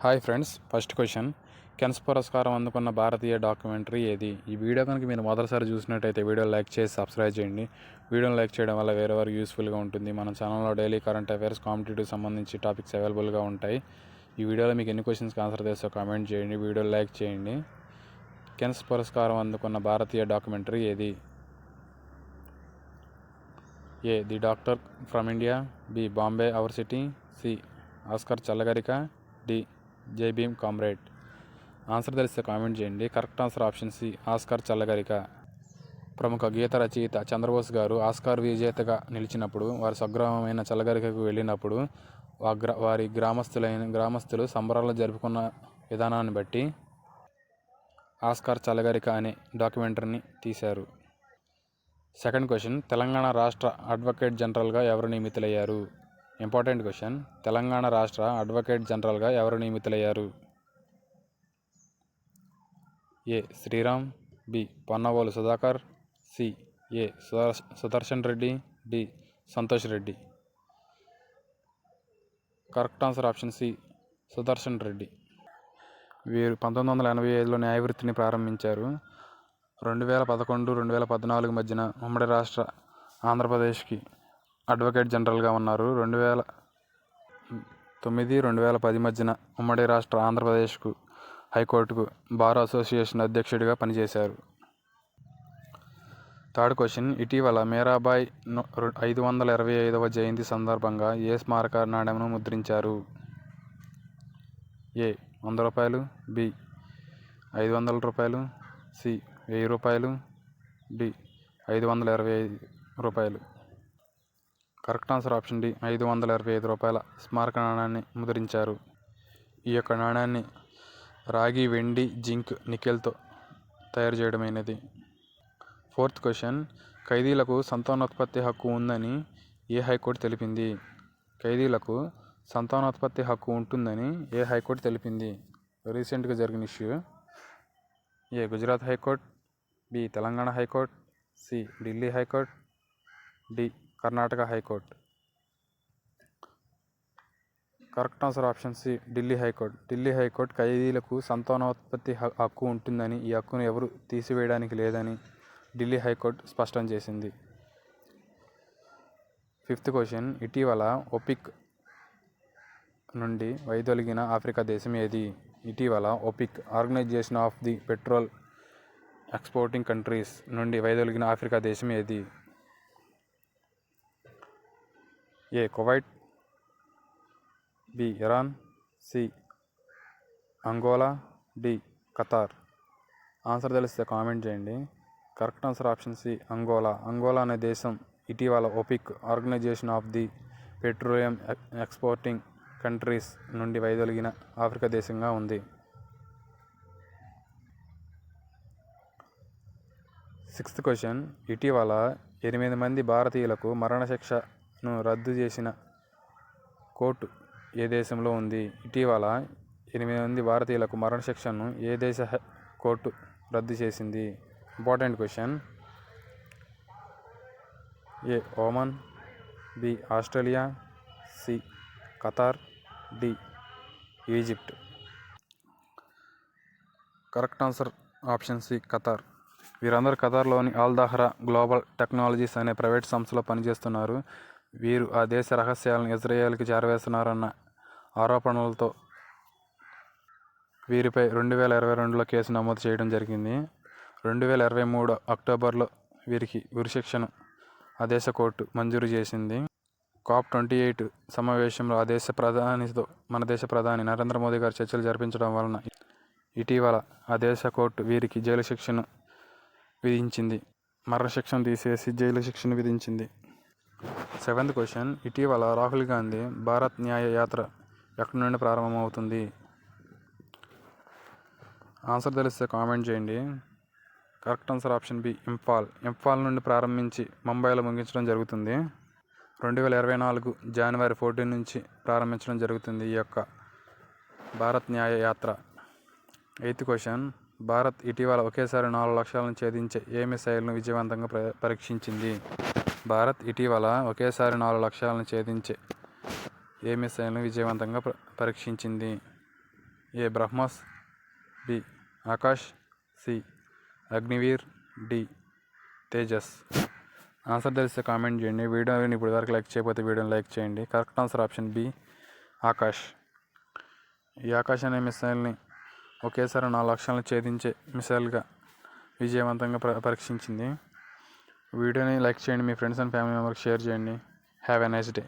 Hi friends, first question. Cannes పురస్కారం అందుకున్న భారతీయ డాక్యుమెంటరీ ఏది? ఈ వీడియో కనుక మీరు మొదటిసారి చూసినట్టయితే వీడియో లైక్ చేసి సబ్స్క్రైబ్ చేయండి. వీడియోని లైక్ చేయడం వల్ల వేరే వారికి యూస్ఫుల్గా ఉంటుంది. మన ఛానల్లో డైలీ కరెంట్ అఫైర్స్, కాంపిటేటివ్ సంబంధించి టాపిక్స్ అవైలబుల్గా ఉంటాయి. ఈ వీడియోలో మీకు ఎన్ని క్వశ్చన్స్కి ఆన్సర్ చేస్తే కామెంట్ చేయండి. వీడియో లైక్ చేయండి. కెన్స్ పురస్కారం అందుకున్న భారతీయ డాక్యుమెంటరీ ఏది? A. The doctor from India. B. Bombay our city. C. Oscar Challagarika. D. Jai Bhim comrade. Answer తెలిస్తే కామెంట్ చేయండి. Correct answer option C, Oscar Challagarika. ప్రముఖ గీత రచయిత చంద్రబోస్ గారు ఆస్కార్ విజేతగా నిలిచినప్పుడు వారి స్వగ్రామమైన చల్లగరికకు వెళ్ళినప్పుడు వారి గ్రామస్తులు సంబరాలు జరుపుకున్న విధానాన్ని బట్టి ఆస్కార్ చల్లగరిక అనే డాక్యుమెంటరీని తీశారు. Second question. తెలంగాణ రాష్ట్ర అడ్వకేట్ జనరల్గా ఎవరు నియమితులయ్యారు? Important question. తెలంగాణ రాష్ట్ర అడ్వకేట్ జనరల్గా ఎవరు నియమితులయ్యారు? A. Sriram. B. Ponnavolu Sudhakar. C. A. Sudarshan Reddy. D. Santosh Reddy. Correct answer option C, Sudarshan Reddy. వీరు 1985లో న్యాయవృత్తిని ప్రారంభించారు. 2011-2014 మధ్యన ఉమ్మడి రాష్ట్ర ఆంధ్రప్రదేశ్కి అడ్వకేట్ జనరల్గా ఉన్నారు. 2009-2010 మధ్యన ఉమ్మడి రాష్ట్ర ఆంధ్రప్రదేశ్కు హైకోర్టుకు బార్ అసోసియేషన్ అధ్యక్షుడిగా పనిచేశారు. Third question. ఇటీవల మీరాబాయ్ 525వ జయంతి సందర్భంగా ఏ స్మారక నాణెంను ముద్రించారు? ఏ. 100 రూపాయలు. బి. 500 రూపాయలు. సి. 1000 రూపాయలు. డి. 525 రూపాయలు. కరెక్ట్ ఆన్సర్ ఆప్షన్ డి, 525 రూపాయల స్మారక నాణాన్ని ముద్రించారు. ఈ యొక్క నాణాన్ని రాగి, వెండి, జింక్, నికెల్తో తయారు చేయడమైనది. Fourth question. ఖైదీలకు సంతానోత్పత్తి హక్కు ఉందని ఏ హైకోర్టు తెలిపింది? ఖైదీలకు సంతానోత్పత్తి హక్కు ఉంటుందని ఏ హైకోర్టు తెలిపింది? రీసెంట్గా జరిగిన issue. A. Gujarat high court. B. Telangana high court. C. Delhi high court. D. Karnataka high court. Correct answer option C, Delhi high court. Delhi high court ఖైదీలకు సంతానోత్పత్తి హక్కు ఉంటుందని, ఈ హక్కును ఎవరు తీసివేయడానికి లేదని ఢిల్లీ హైకోర్టు స్పష్టం చేసింది. Fifth question. ఇటీవల ఒపిక్ నుండి వైదొలిగిన ఆఫ్రికా దేశం ఏది? ఇటీవల OPEC, organization of the petrol exporting countries నుండి వైదొలిగిన ఆఫ్రికా దేశం ఏది? A. Kuwait. B. Iran. C. Angola. D. Qatar. Answer తెలిస్తే కామెంట్ చేయండి. Correct answer option C, Angola. Angola అనే దేశం ఇటీవల OPEC, organization of the petroleum exporting countries నుండి వైదొలిగిన ఆఫ్రికా దేశంగా ఉంది. Sixth question. ఇటీవల 8 మంది భారతీయులకు మరణశిక్షను రద్దు చేసిన కోర్టు ఏ దేశంలో ఉంది? ఇటీవల 8 మంది భారతీయులకు మరణశిక్షను ఏ దేశ కోర్టు రద్దు చేసింది? Important question. A. Oman. B. Australia. C. Qatar. D. Egypt. Correct answer option C, Qatar. వీరందరూ ఖతార్లోని అల్ దహ్రా గ్లోబల్ టెక్నాలజీస్ అనే ప్రైవేట్ సంస్థలో పనిచేస్తున్నారు. వీరు ఆ దేశ రహస్యాలను ఇజ్రాయెల్కి చేరవేస్తున్నారన్న ఆరోపణలతో వీరిపై 2022లో కేసు నమోదు చేయడం జరిగింది. 2023 అక్టోబర్లో వీరికి ఉరిశిక్షను ఆ దేశ కోర్టు మంజూరు చేసింది. COP28 సమావేశంలో మన దేశ ప్రధాని నరేంద్ర మోదీ గారు చర్చలు జరిపించడం వలన ఇటీవల ఆ దేశ కోర్టు వీరికి జైలు శిక్షను విధించింది. మరణశిక్షను తీసేసి జైలు శిక్షను విధించింది. Seventh question. ఇటీవల రాహుల్ గాంధీ భారత్ న్యాయ యాత్ర ఎక్కడి నుండి ప్రారంభమవుతుంది? ఆన్సర్ తెలిస్తే కామెంట్ చేయండి. Correct answer option B, Imphal నుండి ప్రారంభించి ముంబైలో ముగించడం జరుగుతుంది. 2024 జనవరి 14 నుంచి ప్రారంభించడం జరుగుతుంది ఈ యొక్క భారత్ న్యాయ యాత్ర. Eighth question. భారత్ ఇటీవల ఒకేసారి 4 లక్ష్యాలను ఛేదించే ఏ మిసైల్ను విజయవంతంగా పరీక్షించింది? భారత్ ఇటీవల ఒకేసారి 4 లక్ష్యాలను ఛేదించే ఏ మిసైల్ను విజయవంతంగా పరీక్షించింది? A BrahMos, B Akash, C Agniveer, D Tejas. Answer తెలిస్తే కామెంట్ చేయండి. వీడియోని ఇప్పుడు వరకు లైక్ చేయకపోతే వీడియోని లైక్ చేయండి. Correct answer option B Akash. ఈ ఆకాష్ అనే మిసైల్ని ఒకేసారి 4 లక్ష్యాలను ఛేదించే మిసైల్గా విజయవంతంగా పరీక్షించింది. వీడియోని లైక్ చేయండి, మీ ఫ్రెండ్స్ అండ్ ఫ్యామిలీ మెంబర్కి షేర్ చేయండి. Have a nice day.